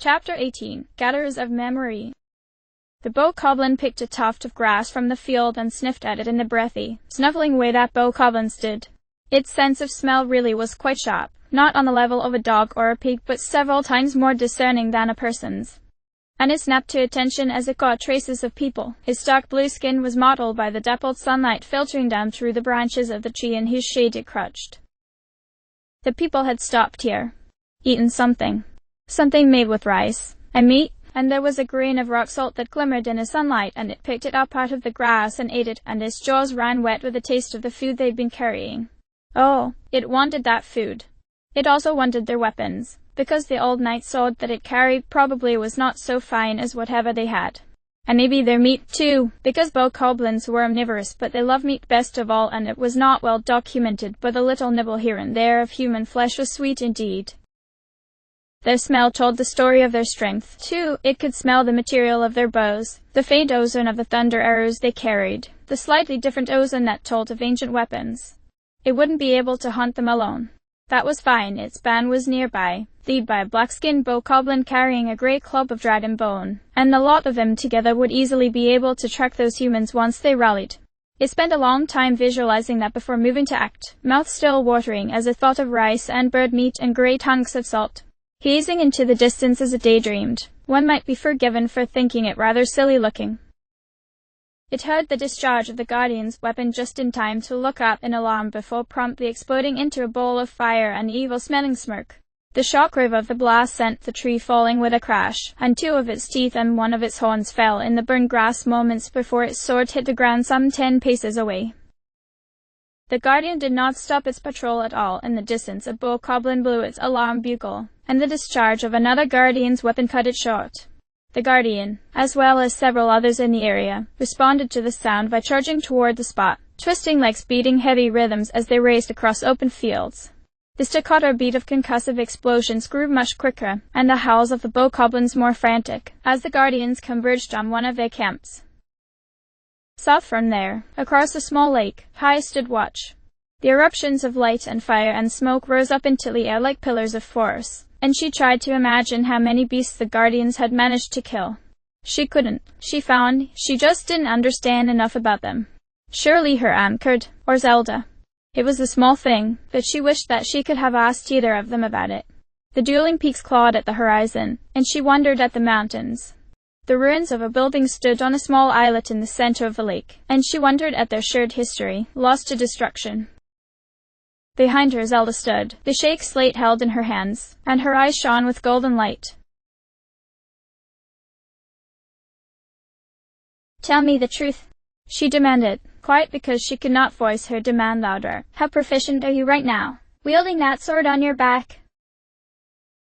Chapter 18. Gatherers of Memory. The bokoblin picked a tuft of grass from the field and sniffed at it in the breathy, snuffling way that bokoblins did. Its sense of smell really was quite sharp, not on the level of a dog or a pig, but several times more discerning than a person's. And it snapped to attention as it got traces of people. His dark blue skin was mottled by the dappled sunlight filtering down through the branches of the tree in whose shade it crouched. The people had stopped here, eaten something made with rice and meat, and there was a grain of rock salt that glimmered in the sunlight, and it picked it up out of the grass and ate it, and its jaws ran wet with the taste of the food they'd been carrying. Oh, it wanted that food. It also wanted their weapons, because the old knight's sword that it carried probably was not so fine as whatever they had. And maybe their meat too, because bokoblins were omnivorous, but they loved meat best of all, and it was not well documented, but a little nibble here and there of human flesh was sweet indeed. Their smell told the story of their strength, too. It could smell the material of their bows, the faint ozone of the thunder arrows they carried, the slightly different ozone that told of ancient weapons. It wouldn't be able to hunt them alone. That was fine. Its band was nearby, led by a black-skinned bokoblin carrying a great club of dragon bone, and the lot of them together would easily be able to track those humans once they rallied. It spent a long time visualizing that before moving to act, mouth still watering as it thought of rice and bird meat and great hunks of salt. Gazing into the distance as it daydreamed, one might be forgiven for thinking it rather silly-looking. It heard the discharge of the Guardian's weapon just in time to look up in alarm before promptly exploding into a bowl of fire and evil-smelling smoke. The shockwave of the blast sent the tree falling with a crash, and two of its teeth and one of its horns fell in the burned grass moments before its sword hit the ground some 10 paces away. The Guardian did not stop its patrol at all. In the distance, a bokoblin blew its alarm bugle, and the discharge of another Guardian's weapon cut it short. The Guardian, as well as several others in the area, responded to the sound by charging toward the spot, twisting legs beating heavy rhythms as they raced across open fields. The staccato beat of concussive explosions grew much quicker, and the howls of the bokoblins more frantic, as the Guardians converged on one of their camps. South from there, across a small lake, High stood watch. The eruptions of light and fire and smoke rose up into the air like pillars of force, and she tried to imagine how many beasts the Guardians had managed to kill. She couldn't. She found she just didn't understand enough about them. Surely her Aunt Kurt, or Zelda. It was a small thing, but she wished that she could have asked either of them about it. The dueling peaks clawed at the horizon, and she wondered at the mountains. The ruins of a building stood on a small islet in the center of the lake, and she wondered at their shared history, lost to destruction. Behind her Zelda stood, the shake slate held in her hands, and her eyes shone with golden light. "Tell me the truth," she demanded, quiet because she could not voice her demand louder. "How proficient are you right now, wielding that sword on your back?"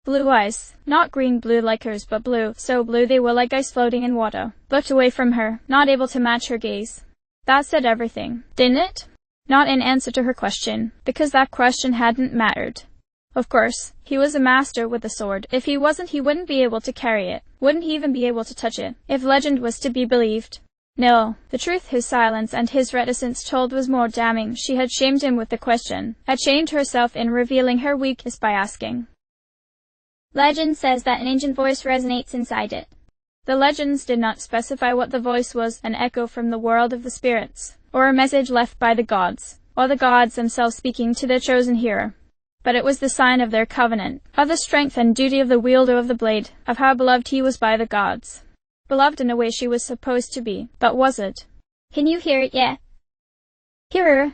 Blue eyes, not green-blue like hers but blue, so blue they were like ice floating in water, looked away from her, not able to match her gaze. That said everything, didn't it? Not in answer to her question, because that question hadn't mattered. Of course, he was a master with a sword. If he wasn't, he wouldn't be able to carry it, wouldn't even be able to touch it, if legend was to be believed. No, the truth his silence and his reticence told was more damning. She had shamed him with the question, had shamed herself in revealing her weakness by asking. "Legend says that an ancient voice resonates inside it." The legends did not specify what the voice was, an echo from the world of the spirits, or a message left by the gods, or the gods themselves speaking to their chosen hearer. But it was the sign of their covenant, of the strength and duty of the wielder of the blade, of how beloved he was by the gods. Beloved in a way she was supposed to be, but was it? "Can you hear it yet?" "Hear her?"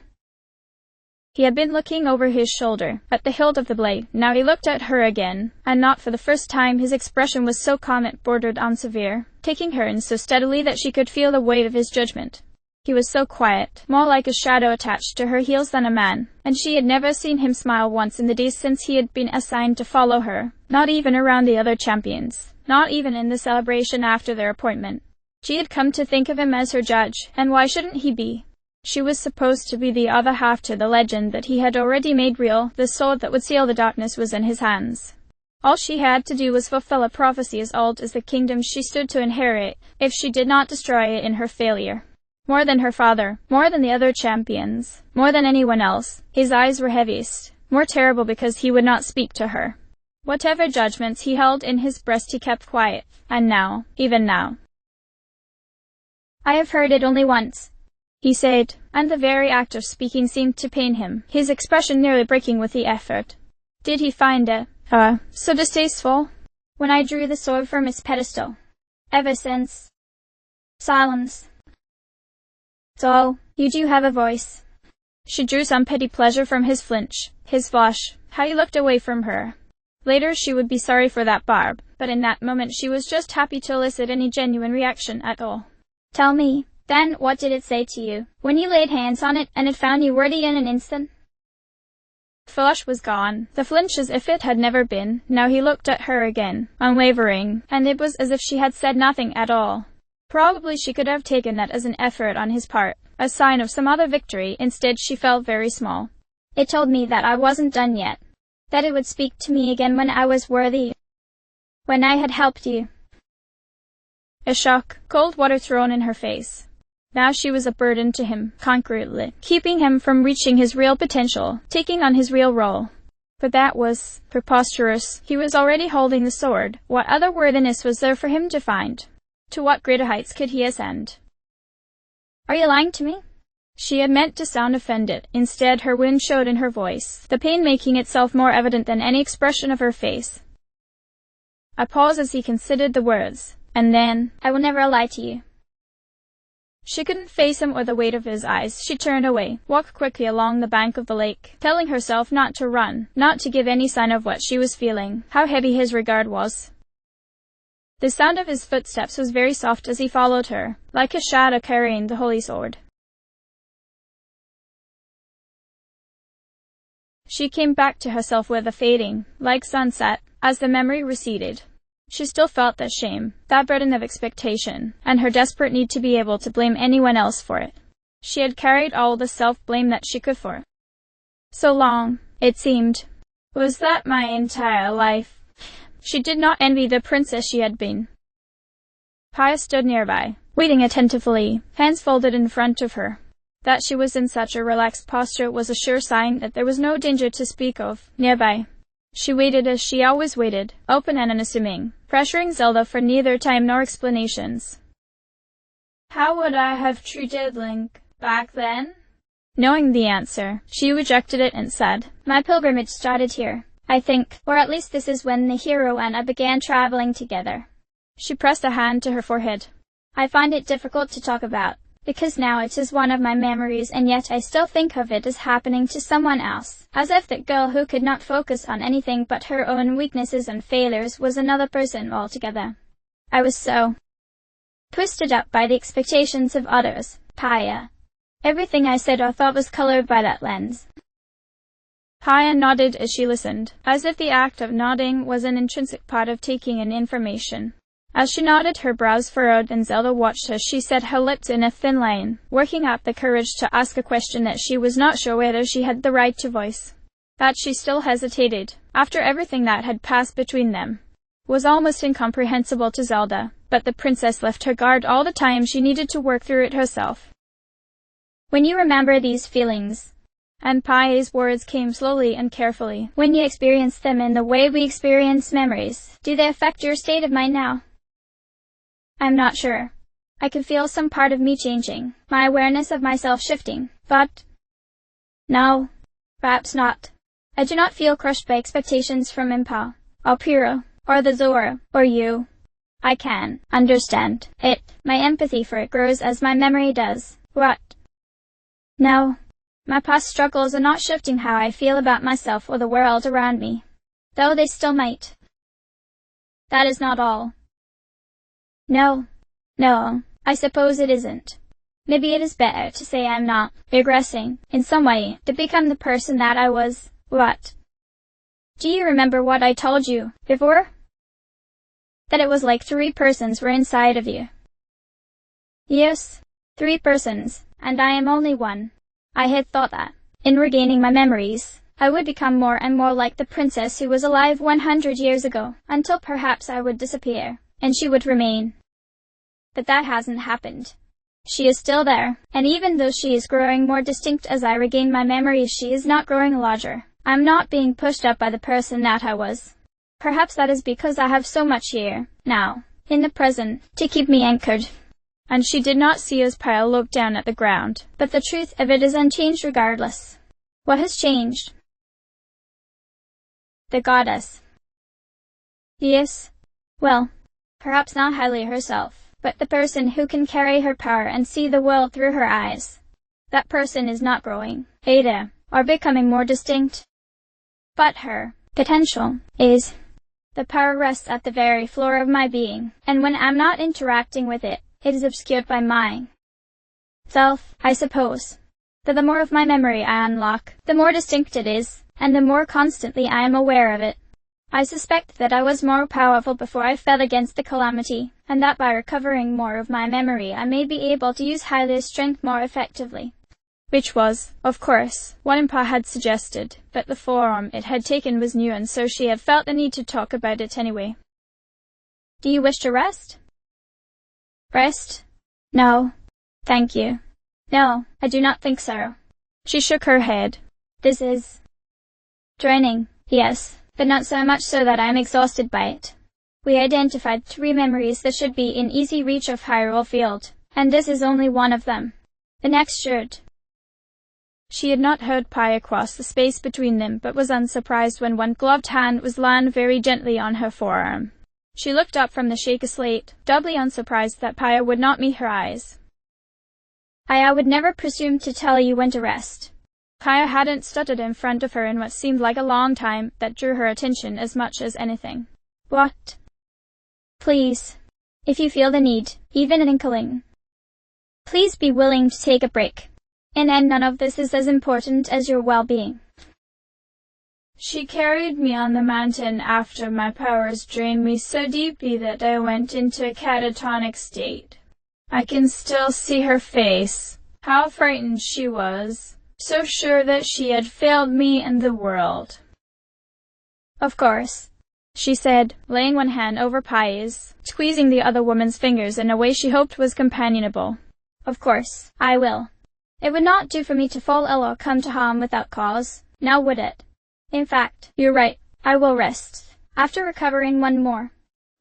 He had been looking over his shoulder, at the hilt of the blade. Now he looked at her again, and not for the first time his expression was so calm it bordered on severe, taking her in so steadily that she could feel the weight of his judgment. He was so quiet, more like a shadow attached to her heels than a man, and she had never seen him smile once in the days since he had been assigned to follow her, not even around the other champions, not even in the celebration after their appointment. She had come to think of him as her judge, and why shouldn't he be? She was supposed to be the other half to the legend that he had already made real. The sword that would seal the darkness was in his hands. All she had to do was fulfill a prophecy as old as the kingdom she stood to inherit, if she did not destroy it in her failure. More than her father, more than the other champions, more than anyone else, his eyes were heaviest, more terrible because he would not speak to her. Whatever judgments he held in his breast he kept quiet, and now, even now. "I have heard it only once," he said, and the very act of speaking seemed to pain him, his expression nearly breaking with the effort. "Did he find it, so distasteful?" "When I drew the sword from its pedestal. Ever since." Silence. "So, you do have a voice." She drew some petty pleasure from his flinch, his flush, how he looked away from her. Later she would be sorry for that barb, but in that moment she was just happy to elicit any genuine reaction at all. "Tell me, then, what did it say to you, when you laid hands on it and it found you worthy in an instant?" The flush was gone, the flinch as if it had never been. Now he looked at her again, unwavering, and it was as if she had said nothing at all. Probably she could have taken that as an effort on his part, a sign of some other victory. Instead she felt very small. "It told me that I wasn't done yet, that it would speak to me again when I was worthy, when I had helped you." A shock, cold water thrown in her face. Now she was a burden to him, concretely, keeping him from reaching his real potential, taking on his real role. But that was preposterous. He was already holding the sword. What other worthiness was there for him to find? To what greater heights could he ascend? "Are you lying to me?" She had meant to sound offended. Instead, her wound showed in her voice, the pain making itself more evident than any expression of her face. A pause as he considered the words, and then, "I will never lie to you." She couldn't face him or the weight of his eyes. She turned away, walked quickly along the bank of the lake, telling herself not to run, not to give any sign of what she was feeling, how heavy his regard was. The sound of his footsteps was very soft as he followed her, like a shadow carrying the holy sword. She came back to herself with a fading, like sunset, as the memory receded. She still felt that shame, that burden of expectation, and her desperate need to be able to blame anyone else for it. She had carried all the self-blame that she could for so long, it seemed. Was that my entire life? She did not envy the princess she had been. Pia stood nearby, waiting attentively, hands folded in front of her. That she was in such a relaxed posture was a sure sign that there was no danger to speak of nearby. She waited as she always waited, open and unassuming, pressuring Zelda for neither time nor explanations. How would I have treated Link back then? Knowing the answer, she rejected it and said, "My pilgrimage started here, I think, or at least this is when the hero and I began traveling together." She pressed a hand to her forehead. "I find it difficult to talk about, because now it is one of my memories, and yet I still think of it as happening to someone else, as if that girl who could not focus on anything but her own weaknesses and failures was another person altogether. I was so twisted up by the expectations of others, Pia. Everything I said or thought was colored by that lens." Pia nodded as she listened, as if the act of nodding was an intrinsic part of taking in information. As she nodded, her brows furrowed, and Zelda watched as she set her lips in a thin line, working up the courage to ask a question that she was not sure whether she had the right to voice. That she still hesitated, after everything that had passed between them, was almost incomprehensible to Zelda, but the princess left her guard all the time. She needed to work through it herself. "When you remember these feelings," and Pia's words came slowly and carefully, "when you experience them in the way we experience memories, do they affect your state of mind now?" "I'm not sure. I can feel some part of me changing, my awareness of myself shifting, but no, perhaps not. I do not feel crushed by expectations from Impa, or Pyrrha, or the Zora, or you. I can understand it. My empathy for it grows as my memory does. What? No, my past struggles are not shifting how I feel about myself or the world around me, though they still might. That is not all. No, I suppose it isn't. Maybe it is better to say I'm not regressing in some way to become the person that I was. What? Do you remember what I told you before? That it was like 3 persons were inside of you. Yes, 3 persons, and I am only one. I had thought that, in regaining my memories, I would become more and more like the princess who was alive 100 years ago, until perhaps I would disappear, and she would remain. But that hasn't happened. She is still there, and even though she is growing more distinct as I regain my memories, she is not growing larger. I'm not being pushed up by the person that I was. Perhaps that is because I have so much here, now, in the present, to keep me anchored. And she did not see as Pyle looked down at the ground, but the truth of it is unchanged regardless. What has changed? The goddess. Yes. Well, perhaps not Hylia herself, but the person who can carry her power and see the world through her eyes. That person is not growing, Ada, or becoming more distinct. But her potential is. The power rests at the very floor of my being, and when I'm not interacting with it, it is obscured by my self, I suppose. But the more of my memory I unlock, the more distinct it is, and the more constantly I am aware of it. I suspect that I was more powerful before I fell against the calamity, and that by recovering more of my memory I may be able to use Hylia's strength more effectively. Which was, of course, what Impa had suggested, but the form it had taken was new, and so she had felt the need to talk about it anyway. Do you wish to rest? Rest? No. Thank you. No, I do not think so. She shook her head. This is draining, yes, but not so much so that I am exhausted by it. We identified 3 memories that should be in easy reach of Hyrule Field, and this is only one of them. The next should. She had not heard Paya cross the space between them, but was unsurprised when one gloved hand was laid very gently on her forearm. She looked up from the shake of slate, doubly unsurprised that Paya would not meet her eyes. I would never presume to tell you when to rest. Paya hadn't stuttered in front of her in what seemed like a long time that drew her attention as much as anything. What? Please, if you feel the need, even an inkling, please be willing to take a break. And none of this is as important as your well-being. She carried me on the mountain after my powers drained me so deeply that I went into a catatonic state. I can still see her face, how frightened she was, so sure that she had failed me and the world. Of course, she said, laying one hand over Paya's, squeezing the other woman's fingers in a way she hoped was companionable. Of course, I will. It would not do for me to fall ill or come to harm without cause, now would it? In fact, you're right, I will rest. After recovering one more.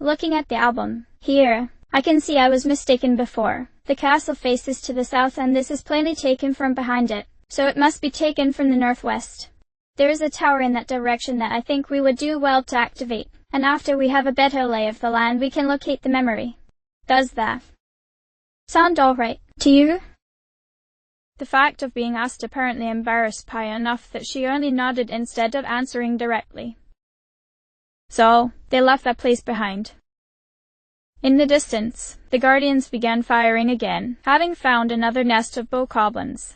Looking at the album, here, I can see I was mistaken before. The castle faces to the south and this is plainly taken from behind it, so it must be taken from the northwest. There is a tower in that direction that I think we would do well to activate, and after we have a better lay of the land we can locate the memory. Does that sound all right to you? The fact of being asked apparently embarrassed Paya enough that she only nodded instead of answering directly. So, they left that place behind. In the distance, the Guardians began firing again, having found another nest of bokoblins.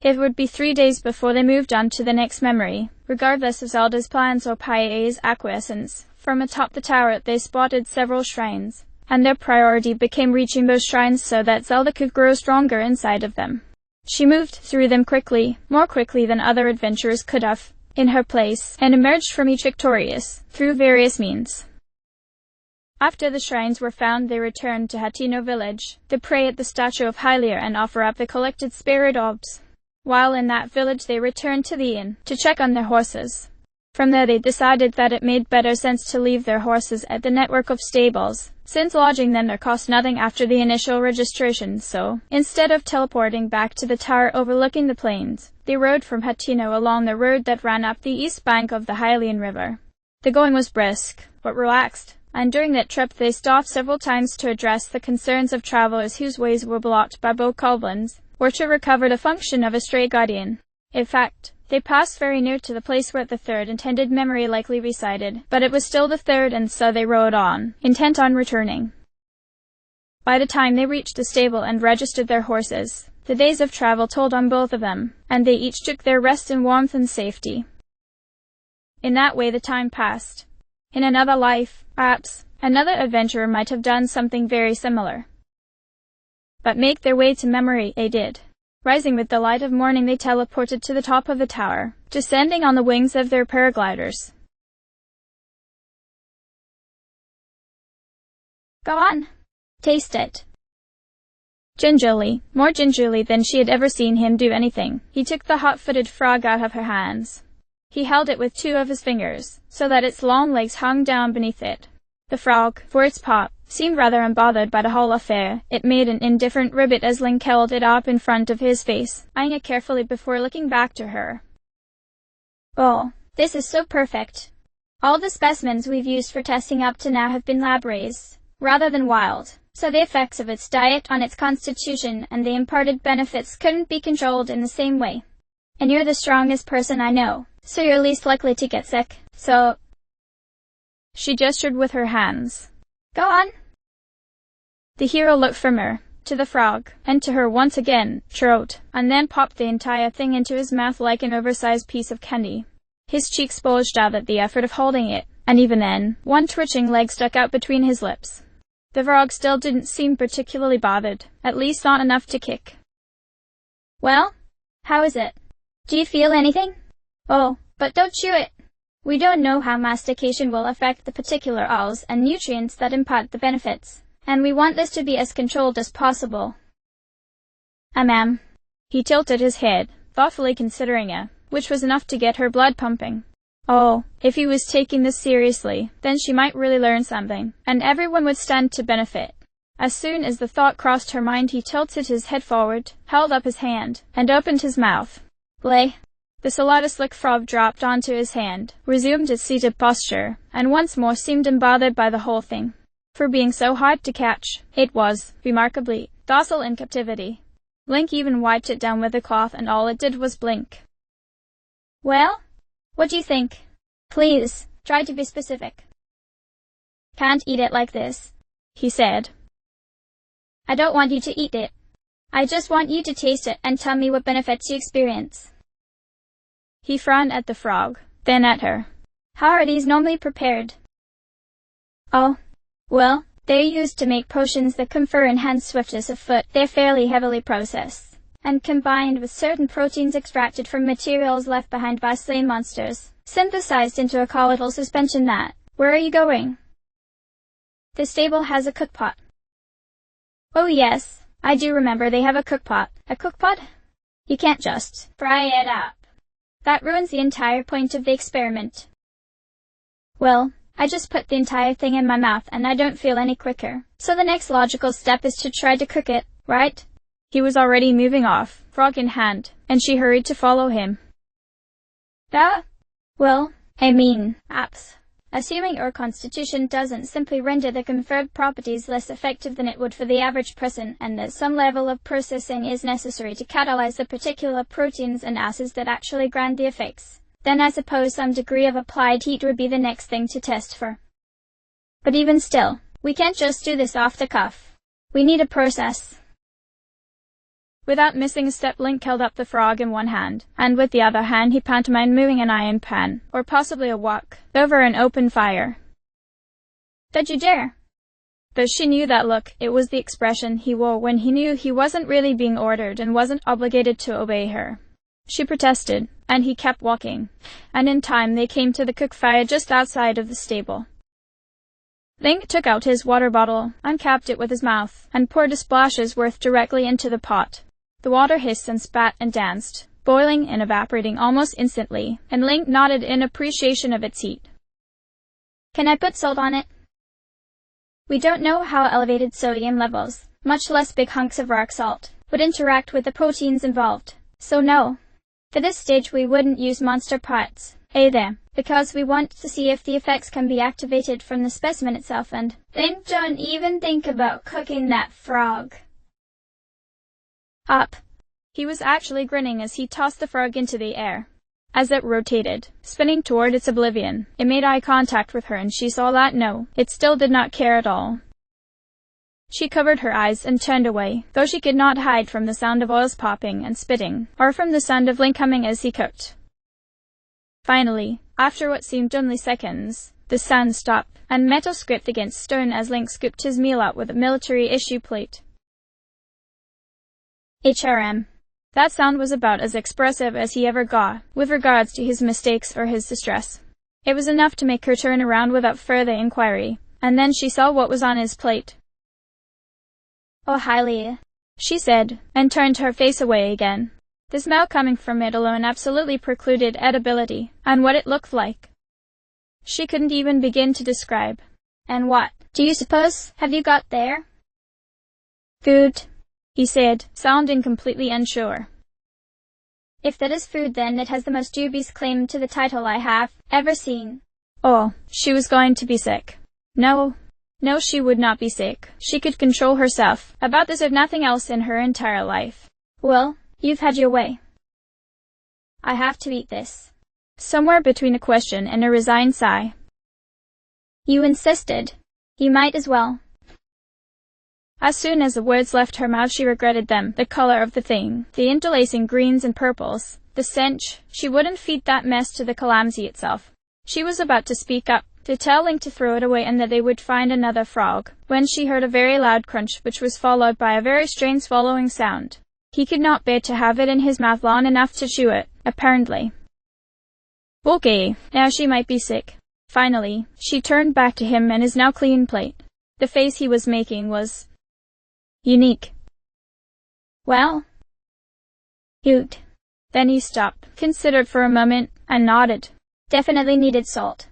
It would be 3 days before they moved on to the next memory, regardless of Zelda's plans or Paya's acquiescence. From atop the tower they spotted several shrines, and their priority became reaching those shrines so that Zelda could grow stronger inside of them. She moved through them quickly, more quickly than other adventurers could have, in her place, and emerged from each victorious, through various means. After the shrines were found they returned to Hateno village, to pray at the statue of Hylia and offer up the collected spirit orbs. While in that village they returned to the inn, to check on their horses. From there they decided that it made better sense to leave their horses at the network of stables, since lodging them there cost nothing after the initial registration, so, instead of teleporting back to the tower overlooking the plains, they rode from Hateno along the road that ran up the east bank of the Hylian River. The going was brisk, but relaxed, and during that trip they stopped several times to address the concerns of travelers whose ways were blocked by bokoblins, or to recover the function of a stray guardian. In fact, they passed very near to the place where the third intended memory likely resided, but it was still the third and so they rode on, intent on returning. By the time they reached the stable and registered their horses, the days of travel told on both of them, and they each took their rest in warmth and safety. In that way the time passed. In another life, perhaps, another adventurer might have done something very similar. But make their way to memory they did. Rising with the light of morning they teleported to the top of the tower, descending on the wings of their paragliders. Go on. Taste it. Gingerly, more gingerly than she had ever seen him do anything, he took the hot-footed frog out of her hands. He held it with 2 of his fingers, so that its long legs hung down beneath it. The frog, for its part, seemed rather unbothered by the whole affair. It made an indifferent ribbit as Link held it up in front of his face, eyeing it carefully before looking back to her. "Oh, this is so perfect. All the specimens we've used for testing up to now have been lab-raised, rather than wild, so the effects of its diet on its constitution and the imparted benefits couldn't be controlled in the same way. And you're the strongest person I know, so you're least likely to get sick, so—" She gestured with her hands. "Go on." The hero looked from her to the frog, and to her once again, throat, and then popped the entire thing into his mouth like an oversized piece of candy. His cheeks bulged out at the effort of holding it, and even then, one twitching leg stuck out between his lips. The frog still didn't seem particularly bothered, at least not enough to kick. "Well, how is it? Do you feel anything? Oh, but don't chew it. We don't know how mastication will affect the particular oils and nutrients that impart the benefits, and we want this to be as controlled as possible." Ma'am." He tilted his head, thoughtfully considering her, which was enough to get her blood pumping. Oh, if he was taking this seriously, then she might really learn something, and everyone would stand to benefit. As soon as the thought crossed her mind, he tilted his head forward, held up his hand, and opened his mouth. Bleh! The slightest slick frog dropped onto his hand, resumed its seated posture, and once more seemed unbothered by the whole thing. For being so hard to catch, it was, remarkably, docile in captivity. Link even wiped it down with a cloth, and all it did was blink. "Well, what do you think? Please, try to be specific." "Can't eat it like this," he said. "I don't want you to eat it. I just want you to taste it and tell me what benefits you experience." He frowned at the frog, then at her. "How are these normally prepared?" "Oh, well, they're used to make potions that confer enhanced swiftness of foot. They're fairly heavily processed, and combined with certain proteins extracted from materials left behind by slain monsters, synthesized into a colloidal suspension that—" "Where are you going?" "The stable has a cookpot." "Oh yes, I do remember they have a cookpot." "A cookpot? You can't just fry it up. That ruins the entire point of the experiment." "Well, I just put the entire thing in my mouth and I don't feel any quicker, so the next logical step is to try to cook it, right?" He was already moving off, frog in hand, and she hurried to follow him. Well, I mean, apps. Assuming our constitution doesn't simply render the conferred properties less effective than it would for the average person, and that some level of processing is necessary to catalyze the particular proteins and acids that actually grant the effects, then I suppose some degree of applied heat would be the next thing to test for. But even still, we can't just do this off the cuff. We need a process. Without missing a step, Link held up the frog in one hand, and with the other hand he pantomimed moving an iron pan, or possibly a wok, over an open fire. "Don't you dare!" Though she knew that look, it was the expression he wore when he knew he wasn't really being ordered and wasn't obligated to obey her. She protested, and he kept walking, and in time they came to the cook fire just outside of the stable. Link took out his water bottle, uncapped it with his mouth, and poured a splash's worth directly into the pot. The water hissed and spat and danced, boiling and evaporating almost instantly, and Link nodded in appreciation of its heat. "Can I put salt on it?" We don't know how elevated sodium levels, much less big hunks of rock salt, would interact with the proteins involved, so no. For this stage we wouldn't use monster parts, either, because we want to see if the effects can be activated from the specimen itself, and then don't even think about cooking that frog. Up. He was actually grinning as he tossed the frog into the air. As it rotated, spinning toward its oblivion, it made eye contact with her, and she saw that no, it still did not care at all. She covered her eyes and turned away, though she could not hide from the sound of oils popping and spitting, or from the sound of Link humming as he cooked. Finally, after what seemed only seconds, the sound stopped, and metal scraped against stone as Link scooped his meal out with a military-issue plate. HRM. That sound was about as expressive as he ever got, with regards to his mistakes or his distress. It was enough to make her turn around without further inquiry, and then she saw what was on his plate. "Oh, Hylia," she said, and turned her face away again. The smell coming from it alone absolutely precluded edibility, and what it looked like she couldn't even begin to describe. And what, do you suppose, have you got there? Food, he said, sounding completely unsure. If that is food, then it has the most dubious claim to the title I have ever seen. Oh, she was going to be sick. No, she would not be sick. She could control herself. About this if nothing else in her entire life. Well, you've had your way. I have to eat this. Somewhere between a question and a resigned sigh. You insisted. You might as well. As soon as the words left her mouth she regretted them. The color of the thing, the interlacing greens and purples, the stench. She wouldn't feed that mess to the calamity itself. She was about to speak up, to tell Link to throw it away and that they would find another frog, when she heard a very loud crunch which was followed by a very strange swallowing sound. He could not bear to have it in his mouth long enough to chew it, apparently. Okay, now she might be sick. Finally, she turned back to him and his now clean plate. The face he was making was unique. Well? Cute. Then he stopped, considered for a moment, and nodded. Definitely needed salt.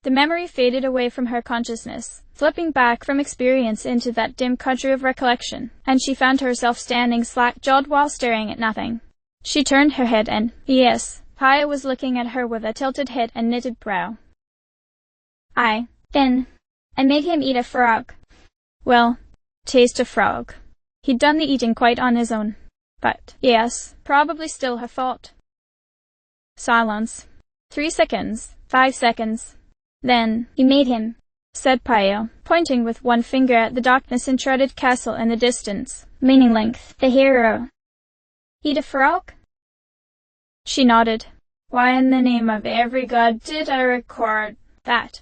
The memory faded away from her consciousness, slipping back from experience into that dim country of recollection, and she found herself standing slack-jawed while staring at nothing. She turned her head and, yes, Paya was looking at her with a tilted head and knitted brow. Then, I made him eat a frog. Well, taste a frog. He'd done the eating quite on his own. But, yes, probably still her fault. Silence. 3 seconds, 5 seconds. Then, you made him, said Paya, pointing with one finger at the darkness-enshrouded castle in the distance. Meaning Link, the hero. Eat a frog? She nodded. Why in the name of every god did I record that?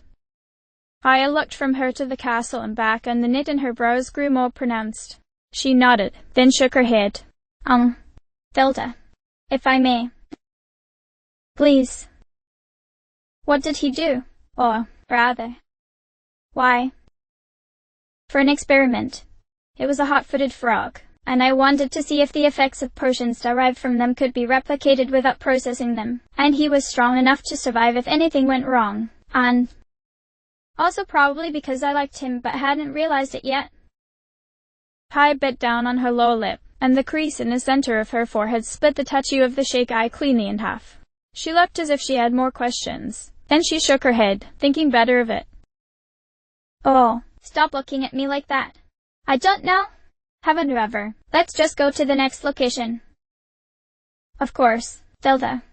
Paya looked from her to the castle and back, and the knit in her brows grew more pronounced. She nodded, then shook her head. Zelda, if I may. Please. What did he do? Or, rather, why? For an experiment. It was a hot-footed frog, and I wanted to see if the effects of potions derived from them could be replicated without processing them, and he was strong enough to survive if anything went wrong, and also probably because I liked him but hadn't realized it yet. Paya bit down on her lower lip, and the crease in the center of her forehead split the tattoo of the shake eye cleanly in half. She looked as if she had more questions. Then she shook her head, thinking better of it. Oh, stop looking at me like that. I don't know. Haven't you ever? Let's just go to the next location. Of course, Zelda.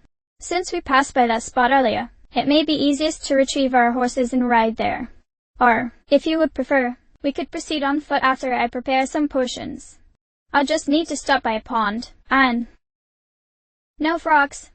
Since we passed by that spot earlier, it may be easiest to retrieve our horses and ride there. Or, if you would prefer, we could proceed on foot after I prepare some potions. I'll just need to stop by a pond, and no frogs.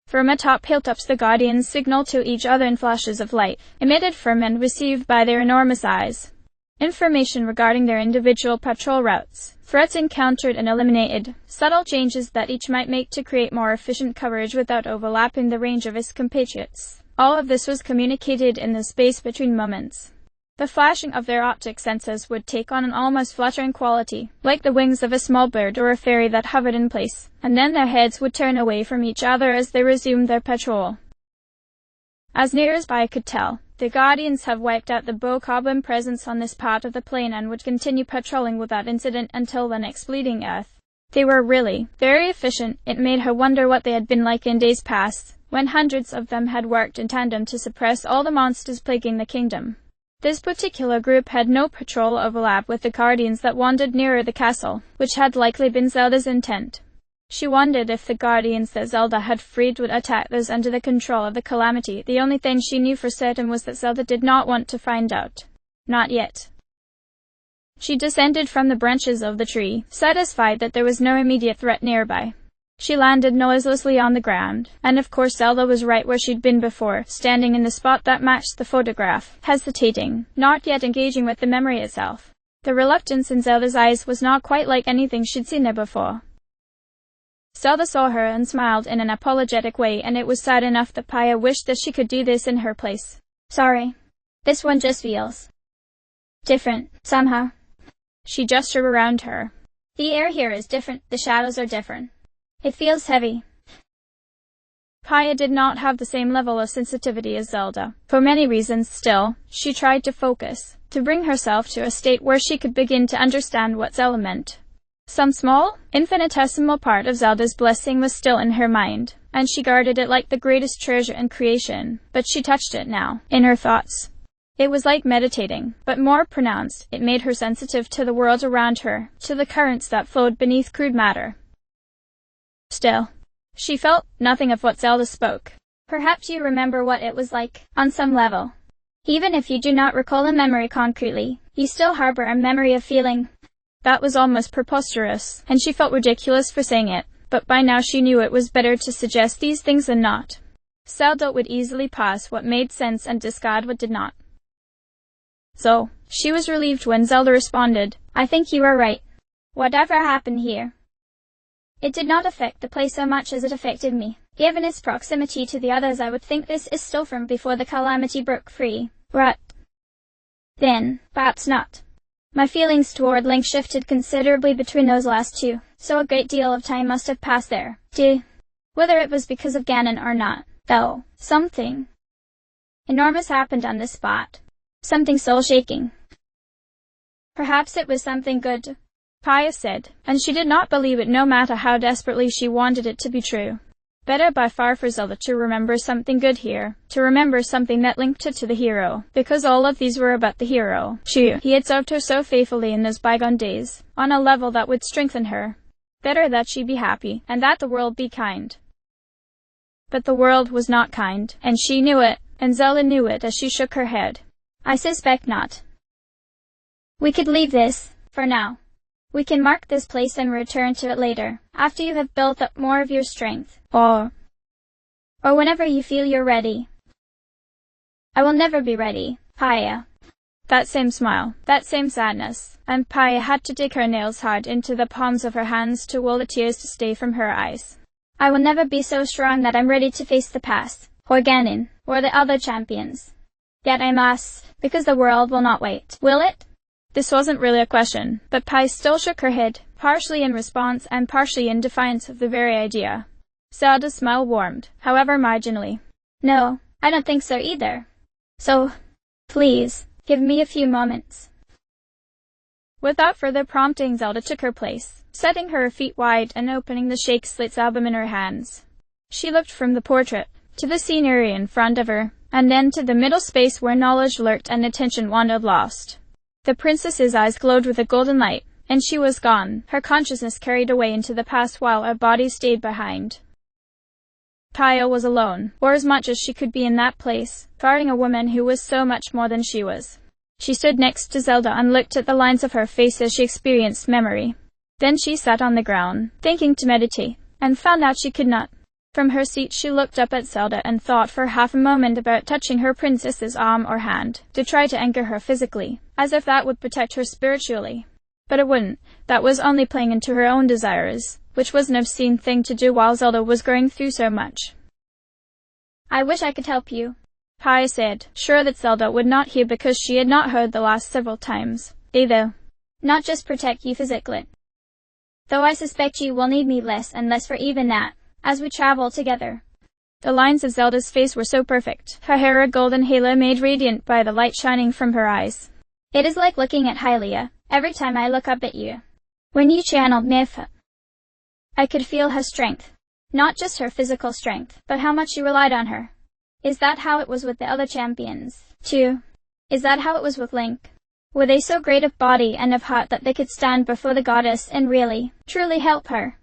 From atop hilltops the Guardians signaled to each other in flashes of light, emitted from and received by their enormous eyes. Information regarding their individual patrol routes, threats encountered and eliminated, subtle changes that each might make to create more efficient coverage without overlapping the range of his compatriots. All of this was communicated in the space between moments. The flashing of their optic senses would take on an almost fluttering quality, like the wings of a small bird or a fairy that hovered in place, and then their heads would turn away from each other as they resumed their patrol. As near as I could tell, the Guardians have wiped out the bokoblin presence on this part of the plane and would continue patrolling without incident until the next bleeding Earth. They were really very efficient. It made her wonder what they had been like in days past, when hundreds of them had worked in tandem to suppress all the monsters plaguing the kingdom. This particular group had no patrol overlap with the Guardians that wandered nearer the castle, which had likely been Zelda's intent. She wondered if the Guardians that Zelda had freed would attack those under the control of the Calamity. The only thing she knew for certain was that Zelda did not want to find out. Not yet. She descended from the branches of the tree, satisfied that there was no immediate threat nearby. She landed noiselessly on the ground, and of course Zelda was right where she'd been before, standing in the spot that matched the photograph, hesitating, not yet engaging with the memory itself. The reluctance in Zelda's eyes was not quite like anything she'd seen there before. Zelda saw her and smiled in an apologetic way, and it was sad enough that Paya wished that she could do this in her place. Sorry. This one just feels different, somehow. She gestured around her. The air here is different, the shadows are different. It feels heavy. Paya did not have the same level of sensitivity as Zelda. For many reasons still, she tried to focus, to bring herself to a state where she could begin to understand what Zelda meant. Some small, infinitesimal part of Zelda's blessing was still in her mind, and she guarded it like the greatest treasure in creation, but she touched it now, in her thoughts. It was like meditating, but more pronounced. It made her sensitive to the world around her, to the currents that flowed beneath crude matter. Still, she felt nothing of what Zelda spoke. Perhaps you remember what it was like, on some level. Even if you do not recall a memory concretely, you still harbor a memory of feeling. That was almost preposterous, and she felt ridiculous for saying it, but by now she knew it was better to suggest these things than not. Zelda would easily pass what made sense and discard what did not. So, she was relieved when Zelda responded, I think you are right. Whatever happened here, it did not affect the place so much as it affected me. Given its proximity to the others, I would think this is still from before the calamity broke free. But then, perhaps not. My feelings toward Link shifted considerably between those last two, so a great deal of time must have passed there. Whether it was because of Ganon or not, though, something enormous happened on this spot. Something soul-shaking. Perhaps it was something good, Paya said, and she did not believe it no matter how desperately she wanted it to be true. Better by far for Zelda to remember something good here, to remember something that linked her to the hero, because all of these were about the hero. He had served her so faithfully in those bygone days, on a level that would strengthen her. Better that she be happy, and that the world be kind. But the world was not kind, and she knew it, and Zelda knew it as she shook her head. I suspect not. We could leave this, for now. We can mark this place and return to it later, after you have built up more of your strength, or whenever you feel you're ready. I will never be ready, Paya. That same smile, that same sadness, and Paya had to dig her nails hard into the palms of her hands to will the tears to stay from her eyes. I will never be so strong that I'm ready to face the past, or Ganon, or the other champions. Yet I must, because the world will not wait, will it? This wasn't really a question, but Paya still shook her head, partially in response and partially in defiance of the very idea. Zelda's smile warmed, however marginally. No, I don't think so either. So, please, give me a few moments. Without further prompting, Zelda took her place, setting her feet wide and opening the Shake Slits album in her hands. She looked from the portrait, to the scenery in front of her, and then to the middle space where knowledge lurked and attention wandered lost. The princess's eyes glowed with a golden light, and she was gone, her consciousness carried away into the past while her body stayed behind. Paya was alone, or as much as she could be in that place, guarding a woman who was so much more than she was. She stood next to Zelda and looked at the lines of her face as she experienced memory. Then she sat on the ground, thinking to meditate, and found out she could not. From her seat she looked up at Zelda and thought for half a moment about touching her princess's arm or hand, to try to anchor her physically, as if that would protect her spiritually. But it wouldn't. That was only playing into her own desires, which was an obscene thing to do while Zelda was going through so much. I wish I could help you, Paya said, sure that Zelda would not hear because she had not heard the last several times, either. Not just protect you physically. Though I suspect you will need me less and less for even that, as we travel together. The lines of Zelda's face were so perfect, her hair a golden halo made radiant by the light shining from her eyes. It is like looking at Hylia, every time I look up at you. When you channeled Mifa, I could feel her strength. Not just her physical strength, but how much you relied on her. Is that how it was with the other champions, too? Is that how it was with Link? Were they so great of body and of heart that they could stand before the goddess and really, truly help her?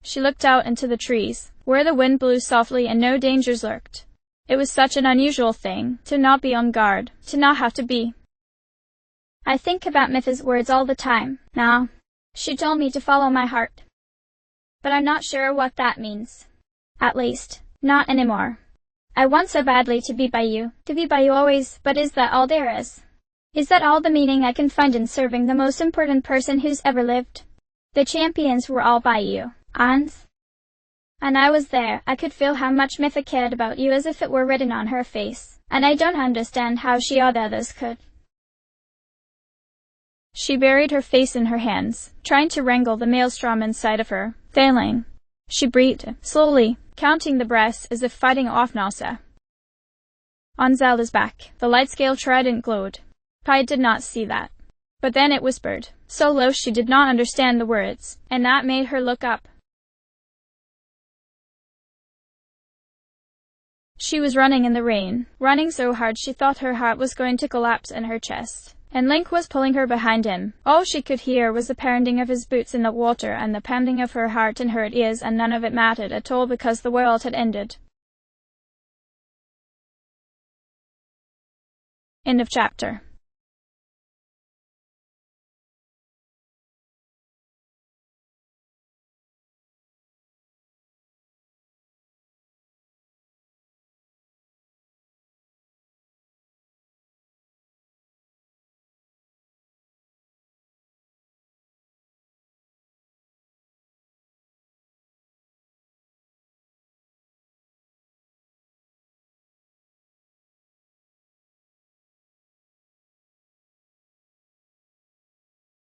She looked out into the trees, where the wind blew softly and no dangers lurked. It was such an unusual thing, to not be on guard, to not have to be. I think about Mifa's words all the time, now. She told me to follow my heart. But I'm not sure what that means. At least, not anymore. I want so badly to be by you always, but is that all there is? Is that all the meaning I can find in serving the most important person who's ever lived? The champions were all by you, And I was there. I could feel how much Mitha cared about you as if it were written on her face. And I don't understand how she or the others could. She buried her face in her hands, trying to wrangle the maelstrom inside of her, failing. She breathed, slowly, counting the breaths as if fighting off nausea. On Zelda's back, the light scale trident glowed. Pi did not see that. But then it whispered, so low she did not understand the words, and that made her look up. She was running in the rain, running so hard she thought her heart was going to collapse in her chest. And Link was pulling her behind him. All she could hear was the pounding of his boots in the water and the pounding of her heart in her ears, and none of it mattered at all because the world had ended. End of chapter.